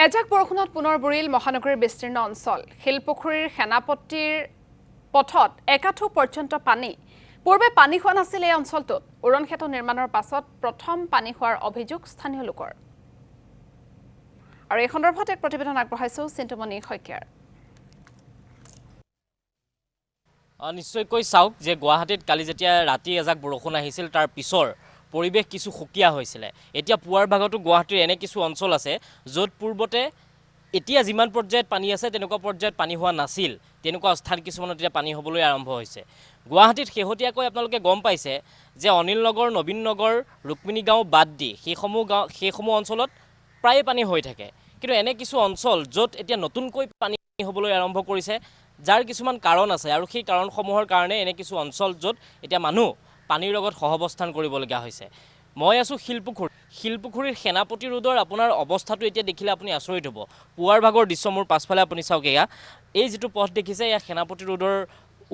এজাক বৰষুণত পুনৰ বুৰিল মহানগৰীৰ বিস্তীৰ্ণ অঞ্চল। শিলপুখুৰীৰ সেনাপতিৰ পথত একাঠু পৰ্যন্ত পানী। পূৰ্বে পানী হোৱা নাছিল এই অঞ্চলটোত। উৰণ সেতু নিৰ্মাণৰ পাছত প্ৰথম পানী হোৱাৰ অভিযোগ স্থানীয় লোকৰ। আৰু এই সন্দৰ্ভত এক প্ৰতিবেদন আগবঢ়াইছো চিন্তুমণি শইকীয়াৰ। নিশ্চয়কৈ চাওক যে গুৱাহাটীত কালি যেতিয়া ৰাতি এজাক বৰষুণ আহিছিল তাৰ পিছৰ পৰিৱেশ কিছু সুকীয়া হৈছিলে। এতিয়া পুৱাৰ ভাগতো গুৱাহাটীৰ এনে কিছু অঞ্চল আছে য'ত পূৰ্বতে এতিয়া যিমান পৰ্যায়ত পানী আছে তেনেকুৱা পৰ্যায়ত পানী হোৱা নাছিল। তেনেকুৱা স্থান কিছুমানত এতিয়া পানী হ'বলৈ আৰম্ভ হৈছে। গুৱাহাটীত শেহতীয়াকৈ আপোনালোকে গম পাইছে যে অনিল নগৰ, নবীন নগৰ, ৰুক্মিণী গাঁও বাদ দি সেইসমূহ অঞ্চলত প্ৰায়ে পানী হৈ থাকে। কিন্তু এনে কিছু অঞ্চল য'ত এতিয়া নতুনকৈ পানী হ'বলৈ আৰম্ভ কৰিছে, যাৰ কিছুমান কাৰণ আছে আৰু সেই কাৰণসমূহৰ কাৰণে এনে কিছু অঞ্চল য'ত এতিয়া মানুহ পানীৰ লগত সহৱস্থান কৰিবলগীয়া হৈছে। মই আছোঁ শিলপুখুৰীৰ সেনাপতি ৰোডৰ আপোনাৰ অৱস্থাটো এতিয়া দেখিলে আপুনি আচৰিত হ'ব। পুৱাৰ ভাগৰ দৃশ্য মোৰ পাছফালে আপুনি চাওক এয়া। এই যিটো পথ দেখিছে এয়া সেনাপতি ৰোডৰ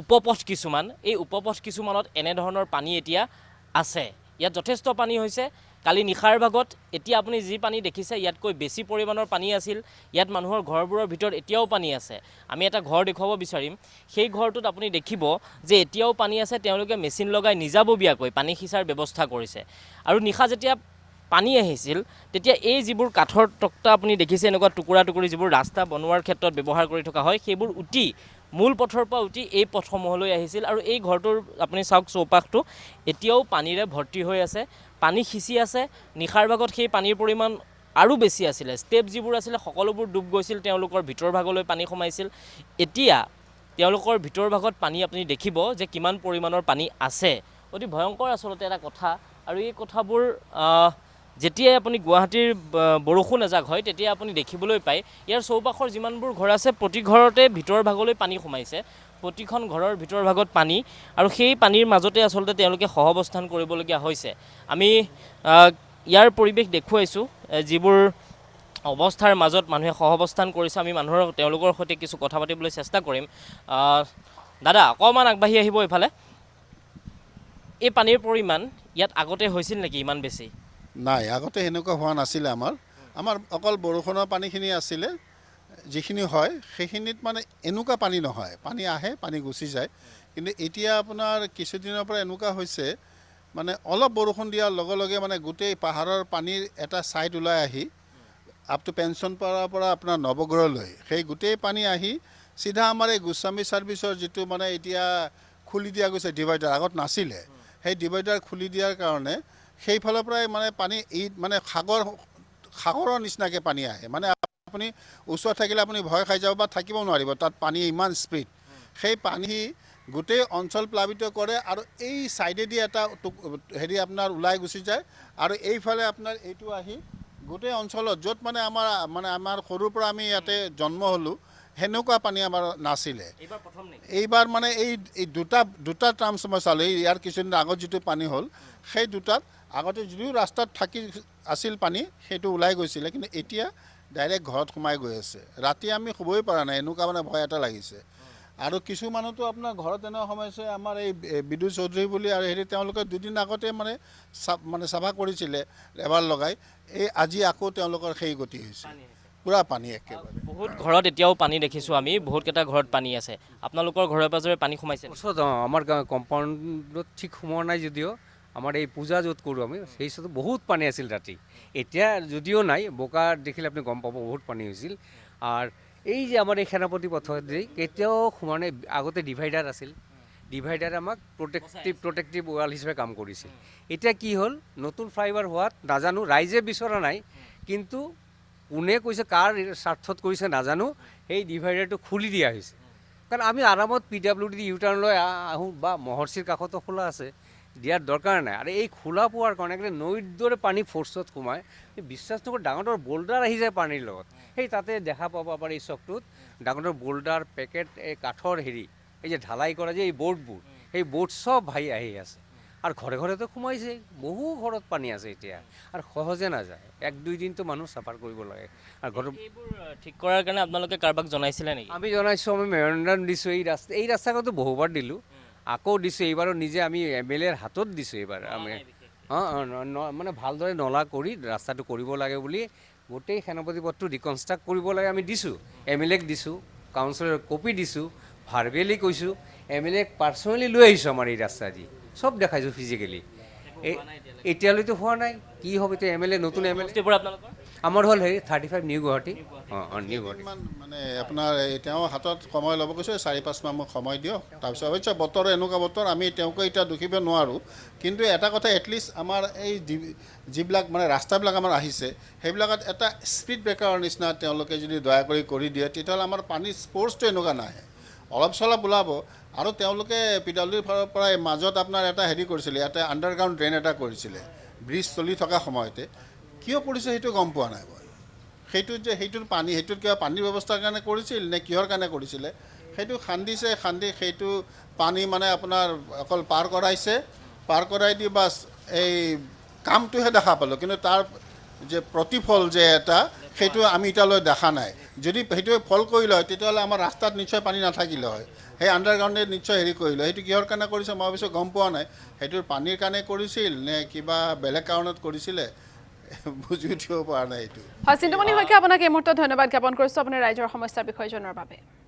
উপপথ কিছুমান। এই উপপথ কিছুমানত এনেধৰণৰ পানী এতিয়া আছে। ইয়াত যথেষ্ট পানী হৈছে। কালি নিশাৰ ভাগত এতিয়া আপুনি যি পানী দেখিছে ইয়াতকৈ বেছি পৰিমাণৰ পানী আছিল। ইয়াত মানুহৰ ঘৰবোৰৰ ভিতৰত এতিয়াও পানী আছে। আমি এটা ঘৰ দেখুৱাব বিচাৰিম। সেই ঘৰটোত আপুনি দেখিব যে এতিয়াও পানী আছে। তেওঁলোকে মেচিন লগাই নিজাববীয়াকৈ পানী সিঁচাৰ ব্যৱস্থা কৰিছে। আৰু নিশা যেতিয়া পানী আহিছিল তেতিয়া এই যিবোৰ কাঠৰ তক্তা আপুনি দেখিছে এনেকুৱা টুকুৰা টুকুৰি যিবোৰ ৰাস্তা বনোৱাৰ ক্ষেত্ৰত ব্যৱহাৰ কৰি থকা হয়, সেইবোৰ উটি মূল পথৰ পৰা উঠি এই পথসমূহলৈ আহিছিল। আৰু এই ঘৰটোৰ আপুনি চাওক চৌপাশটো এতিয়াও পানীৰে ভৰ্তি হৈ আছে। পানী সিঁচি আছে। নিশাৰ ভাগত সেই পানীৰ পৰিমাণ আৰু বেছি আছিলে। ষ্টেপ যিবোৰ আছিলে সকলোবোৰ ডুব গৈছিল, তেওঁলোকৰ ভিতৰ ভাগলৈ পানী সোমাইছিল। এতিয়া তেওঁলোকৰ ভিতৰ ভাগত পানী আপুনি দেখিব যে কিমান পৰিমাণৰ পানী আছে। অতি ভয়ংকৰ আচলতে এটা কথা। আৰু এই কথাবোৰ যেতিয়াই আপুনি গুৱাহাটীৰ বৰষুণ এজাক হয় তেতিয়া আপুনি দেখিবলৈ পায় ইয়াৰ চৌপাশৰ যিমানবোৰ ঘৰ আছে প্ৰতি ঘৰতে ভিতৰ ভাগলৈ পানী সোমাইছে। প্ৰতিখন ঘৰৰ ভিতৰ ভাগত পানী, আৰু সেই পানীৰ মাজতে আচলতে তেওঁলোকে সহৱস্থান কৰিবলগীয়া হৈছে। আমি ইয়াৰ পৰিৱেশ দেখুৱাইছোঁ যিবোৰ অৱস্থাৰ মাজত মানুহে সহৱস্থান কৰিছে। আমি তেওঁলোকৰ সৈতে কিছু কথা পাতিবলৈ চেষ্টা কৰিম। দাদা অকণমান আগবাঢ়ি আহিব এইফালে। এই পানীৰ পৰিমাণ ইয়াত আগতে হৈছিল নেকি ইমান বেছি? নাই, আগতে সেনেকুৱা হোৱা নাছিলে। আমাৰ অকল বৰষুণৰ পানীখিনি আছিলে। যিখিনি হয় সেইখিনিত মানে এনেকুৱা পানী নহয়। পানী আহে, পানী গুচি যায়। কিন্তু এতিয়া আপোনাৰ কিছুদিনৰ পৰা এনেকুৱা হৈছে মানে অলপ বৰষুণ দিয়াৰ লগে লগে মানে গোটেই পাহাৰৰ পানীৰ এটা ছাইড ওলাই আহি আপ টু পেঞ্চন পাৰাৰ পৰা আপোনাৰ নৱগ্ৰহলৈ সেই গোটেই পানী আহি চিধা আমাৰ এই গোস্বামী ছাৰ্ভিচৰ যিটো মানে এতিয়া খুলি দিয়া গৈছে ডিভাইডাৰ, আগত নাছিলে। সেই ডিভাইডাৰ খুলি দিয়াৰ কাৰণে সেইফালৰ পৰাই মানে পানী মানে সাগৰৰ নিচিনাকৈ পানী আহে। মানে আপুনি ওচৰত থাকিলে আপুনি ভয় খাই যাব বা থাকিব নোৱাৰিব, তাত পানী ইমান স্পীড। সেই পানী গোটেই অঞ্চল প্লাবিত কৰে আৰু এই ছাইডেদি এটা আপোনাৰ ওলাই গুচি যায়। আৰু এইফালে আপোনাৰ এইটো আহি গোটেই অঞ্চলত য'ত মানে আমাৰ সৰুৰ পৰা আমি ইয়াতে জন্ম হ'লোঁ সেনেকুৱা পানী আমাৰ নাছিলে। এইবাৰ মানে এই দুটা ট্ৰামছ মই চালোঁ। ইয়াৰ কিছুদিন আগত যিটো পানী হ'ল সেই দুটাত আগতে যদিও ৰাস্তাত থাকি আছিল পানী, সেইটো ওলাই গৈছিলে। কিন্তু এতিয়া ডাইৰেক্ট ঘৰত সোমাই গৈ আছে। ৰাতি আমি শুবই পৰা নাই, এনেকুৱা মানে ভয় এটা লাগিছে। আৰু কিছু মানুহতো আপোনাৰ ঘৰত এনেকুৱা সোমাইছে। আমাৰ এই বিদু চৌধুৰী বুলি আৰু তেওঁলোকে দুদিন আগতে মানে চাফা কৰিছিলে এবাৰ লগাই। এই আজি আকৌ তেওঁলোকৰ সেই গতি হৈছে, পূৰা পানী একেবাৰে। বহুত ঘৰত এতিয়াও পানী দেখিছোঁ আমি, বহুতকেইটা ঘৰত পানী আছে। আপোনালোকৰ ঘৰে পাজৰে পানী সোমাইছে? ওচৰত আমাৰ কম্পাউণ্ডত ঠিক সোমোৱা নাই যদিও আমাৰ এই পূজা য'ত কৰোঁ আমি সেই ওচৰত বহুত পানী আছিল ৰাতি। এতিয়া যদিও নাই, বোকা দেখিলে আপুনি গম পাব বহুত পানী হৈছিল। আৰু এই যে আমাৰ এই সেনাপতি পথত যে কেতিয়াও মানে আগতে ডিভাইডাৰ আছিল। ডিভাইডাৰে আমাক প্ৰটেক্টিভ ৱাল হিচাপে কাম কৰিছিল। এতিয়া কি হ'ল, নতুন ফ্লাইঅভাৰ হোৱাত নাজানো, ৰাইজে বিচৰা নাই। কিন্তু কোনে কৈছে, কাৰ স্বাৰ্থত কৰিছে নাজানো, সেই ডিভাইডাৰটো খুলি দিয়া হৈছে। কাৰণ আমি আৰামত PWD ইউটাৰ্ণ লৈ আহোঁ বা মহৰ্ষিৰ কাষতো খোলা আছে, দিয়াৰ দৰকাৰ নাই। আৰু এই খোলা পোৱাৰ কাৰণে নৈৰ দৰে পানী ফ'ৰ্চত সোমায়। বিশ্বাস নকৰোঁ, ডাঙৰ ডাঙৰ বল্ডাৰ আহি যায় পানীৰ লগত। সেই তাতে দেখা পাব পাৰি এই চকটোত ডাঙৰ ডাঙৰ বল্ডাৰ, পেকেট, এই কাঠৰ এই যে ঢালাই কৰা যে এই বৰ্ডবোৰ, সেই বৰ্ড চব ভাই আহি আছে। আৰু ঘৰে ঘৰেতো সোমাইছে, বহু ঘৰত পানী আছে এতিয়া। আৰু সহজে নাযায়, 1-2 দিনটো মানুহ চাফাৰ কৰিব লাগে। আৰু এইবোৰ ঠিক কৰাৰ কাৰণে আপোনালোকে কাৰোবাক জনাইছিলে নেকি? আমি জনাইছোঁ, আমি মেমৰেণ্ডাম দিছোঁ। এই ৰাস্তাটো বহুবাৰ দিলোঁ, আকৌ দিছোঁ। এইবাৰো নিজে আমি MLAৰ হাতত দিছোঁ। এইবাৰ আমি মানে ভালদৰে নলা কৰি ৰাস্তাটো কৰিব লাগে বুলি গোটেই সেনাপতি পথটো ৰিকনষ্ট্ৰাক্ট কৰিব লাগে আমি দিছোঁ MLA ক দিছোঁ কাউন্সিলৰ কপি দিছোঁ ভাৰ্বেলি কৈছোঁ MLA ক পাৰ্চনেলি লৈ আহিছোঁ আমাৰ এই ৰাস্তা দি চব দেখাইছোঁ ফিজিকেলি এতিয়ালৈতো হোৱা নাই কি হ'ব এতিয়া MLA নতুন MLA সমষ্টিৰ পৰা আপোনালোকৰ আমাৰ হ'ল হেৰি 35 নিউ গুৱাহাটী নিউ গুৱাহাটী ইমান মানে আপোনাৰ তেওঁ হাতত সময় ল'ব কৈছে 4-5 মাহ মোক সময় দিয়ক তাৰপিছত অৱশ্যে বতৰ এনেকুৱা বতৰ আমি তেওঁকো এতিয়া দুখিব নোৱাৰোঁ কিন্তু এটা কথা এটলিষ্ট আমাৰ এই যিবিলাক মানে ৰাস্তাবিলাক আমাৰ আহিছে সেইবিলাকত এটা স্পীড ব্ৰেকাৰৰ নিচিনা তেওঁলোকে যদি দয়া কৰি দিয়ে তেতিয়াহ'লে আমাৰ পানীৰ স্প'ৰ্টছটো এনেকুৱা নাহে অলপ চলপ ওলাব আৰু তেওঁলোকে PWDৰ ফালৰ পৰা মাজত আপোনাৰ এটা হেৰি কৰিছিলে ইয়াতে আণ্ডাৰগ্ৰাউণ্ড ড্ৰেইন এটা কৰিছিলে ব্ৰিজ চলি থকা সময়তে কিয় কৰিছে সেইটো গম পোৱা নাই মই সেইটোৰ পানী সেইটোত কিবা পানীৰ ব্যৱস্থাৰ কাৰণে কৰিছিল নে কিহৰ কাৰণে কৰিছিলে সেইটো খান্দি সেইটো পানী মানে আপোনাৰ অকল পাৰ কৰাই দি বাছ এই কামটোহে দেখা পালোঁ কিন্তু তাৰ যে প্ৰতিফল যে এটা সেইটো আমি এতিয়ালৈ দেখা নাই যদি সেইটোৱে ফল কৰিলে হয় তেতিয়াহ'লে আমাৰ ৰাস্তাত নিশ্চয় পানী নাথাকিলে হয় সেই আণ্ডাৰগ্ৰাউণ্ডে নিশ্চয় হেৰি কৰিলে সেইটো কিহৰ কাৰণে কৰিছে মই অৱশ্যে গম পোৱা নাই সেইটোৰ পানীৰ কাৰণে কৰিছিল নে কিবা বেলেগ কাৰণত কৰিছিলে বুজি উঠিব পৰা নাই এইটো হয় চিন্তুমণি শইকীয়া আপোনাক এই মুহূৰ্তত ধন্যবাদ জ্ঞাপন কৰিছোঁ আপুনি ৰাইজৰ সমস্যাৰ বিষয়ে জনোৱাৰ বাবে